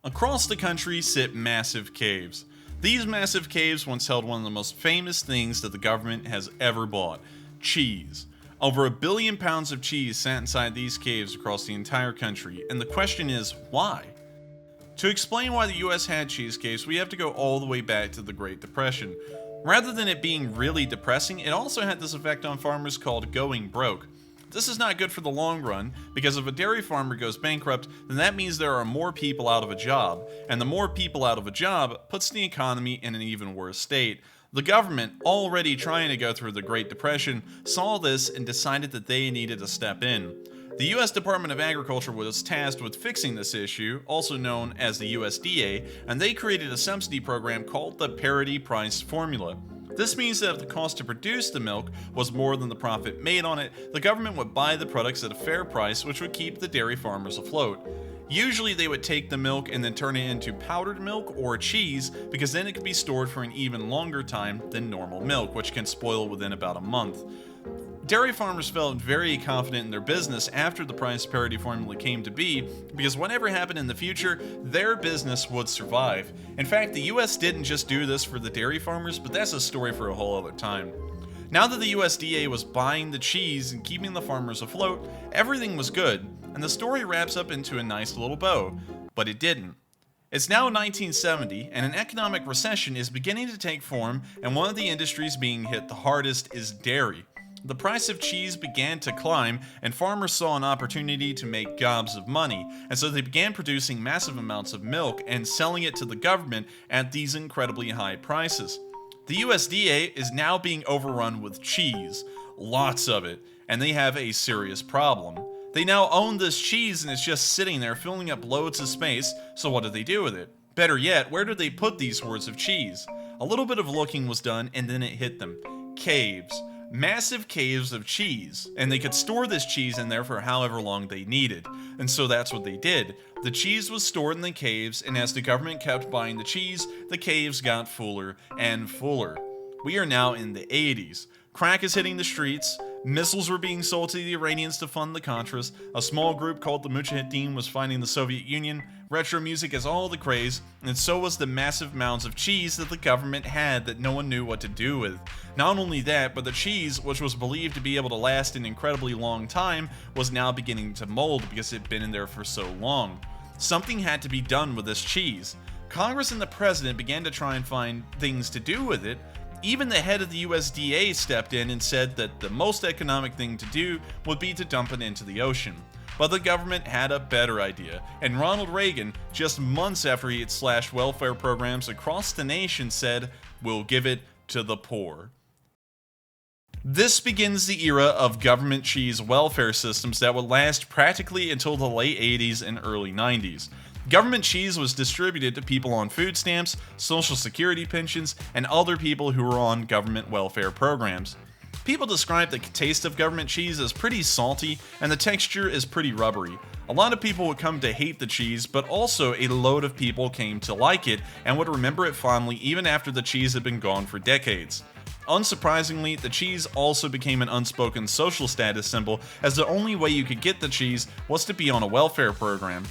Across the country sit massive caves. These massive caves once held one of the most famous things that the government has ever bought: cheese. Over 1 billion pounds of cheese sat inside these caves across the entire country, and the question is, why? To explain why the US had cheese caves, we have to go all the way back to the Great Depression. Rather than it being really depressing, it also had this effect on farmers called going broke. This is not good for the long run, because if a dairy farmer goes bankrupt, then that means there are more people out of a job, and the more people out of a job puts the economy in an even worse state. The government, already trying to go through the Great Depression, saw this and decided that they needed to step in. The US Department of Agriculture was tasked with fixing this issue, also known as the USDA, and they created a subsidy program called the Parity price formula. This means that if the cost to produce the milk was more than the profit made on it, the government would buy the products at a fair price, which would keep the dairy farmers afloat. Usually they would take the milk and then turn it into powdered milk or cheese, because then it could be stored for an even longer time than normal milk, which can spoil within about a month. Dairy farmers felt very confident in their business after the price parity formula came to be, because whatever happened in the future, their business would survive. In fact, the US didn't just do this for the dairy farmers, but that's a story for a whole other time. Now that the USDA was buying the cheese and keeping the farmers afloat, everything was good, and the story wraps up into a nice little bow. But it didn't. It's now 1970, and an economic recession is beginning to take form, and one of the industries being hit the hardest is dairy. The price of cheese began to climb, and farmers saw an opportunity to make gobs of money, and so they began producing massive amounts of milk and selling it to the government at these incredibly high prices. The USDA is now being overrun with cheese, lots of it, and they have a serious problem. They now own this cheese and it's just sitting there filling up loads of space, so what do they do with it? Better yet, where do they put these hordes of cheese? A little bit of looking was done, and then it hit them. Caves. Massive caves of cheese, and they could store this cheese in there for however long they needed, and so that's what they did. The cheese was stored in the caves, and as the government kept buying the cheese, the caves got fuller and fuller. We are now in the 80s. Crack is hitting the streets, missiles were being sold to the Iranians to fund the Contras, a small group called the Mujahideen was fighting the Soviet Union, retro music is all the craze, and so was the massive mounds of cheese that the government had that no one knew what to do with. Not only that, but the cheese, which was believed to be able to last an incredibly long time, was now beginning to mold because it had been in there for so long. Something had to be done with this cheese. Congress and the president began to try and find things to do with it. Even the head of the USDA stepped in and said that the most economic thing to do would be to dump it into the ocean. But the government had a better idea, and Ronald Reagan, just months after he had slashed welfare programs across the nation, said, "We'll give it to the poor." This begins the era of government cheese welfare systems that would last practically until the late 80s and early 90s. Government cheese was distributed to people on food stamps, social security pensions, and other people who were on government welfare programs. People describe the taste of government cheese as pretty salty, and the texture is pretty rubbery. A lot of people would come to hate the cheese, but also a load of people came to like it and would remember it fondly even after the cheese had been gone for decades. Unsurprisingly, the cheese also became an unspoken social status symbol, as the only way you could get the cheese was to be on a welfare program.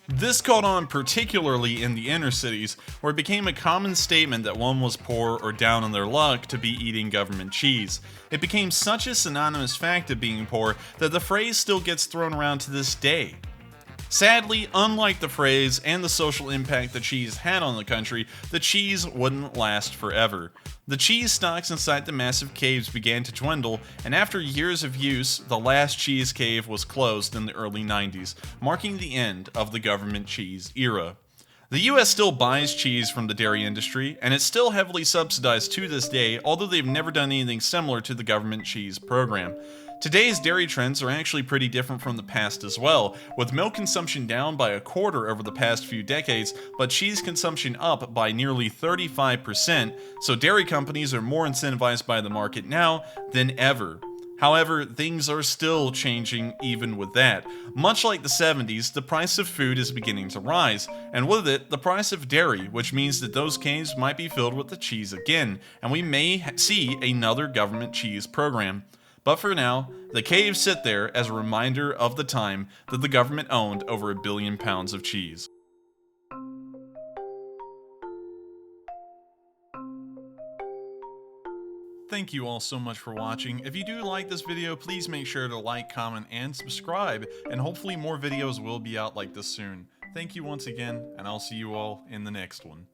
This caught on particularly in the inner cities, where it became a common statement that one was poor or down on their luck to be eating government cheese. It became such a synonymous fact of being poor that the phrase still gets thrown around to this day. Sadly, unlike the phrase and the social impact the cheese had on the country, the cheese wouldn't last forever. The cheese stocks inside the massive caves began to dwindle, and after years of use, the last cheese cave was closed in the early 90s, marking the end of the government cheese era. The US still buys cheese from the dairy industry, and it's still heavily subsidized to this day, although they've never done anything similar to the government cheese program. Today's dairy trends are actually pretty different from the past as well, with milk consumption down by a quarter over the past few decades, but cheese consumption up by nearly 35%, so dairy companies are more incentivized by the market now than ever. However, things are still changing even with that. Much like the 70s, the price of food is beginning to rise, and with it, the price of dairy, which means that those caves might be filled with the cheese again, and we may see another government cheese program. But for now, the caves sit there as a reminder of the time that the government owned over 1 billion pounds of cheese. Thank you all so much for watching. If you do like this video, please make sure to like, comment, and subscribe, and hopefully more videos will be out like this soon. Thank you once again, and I'll see you all in the next one.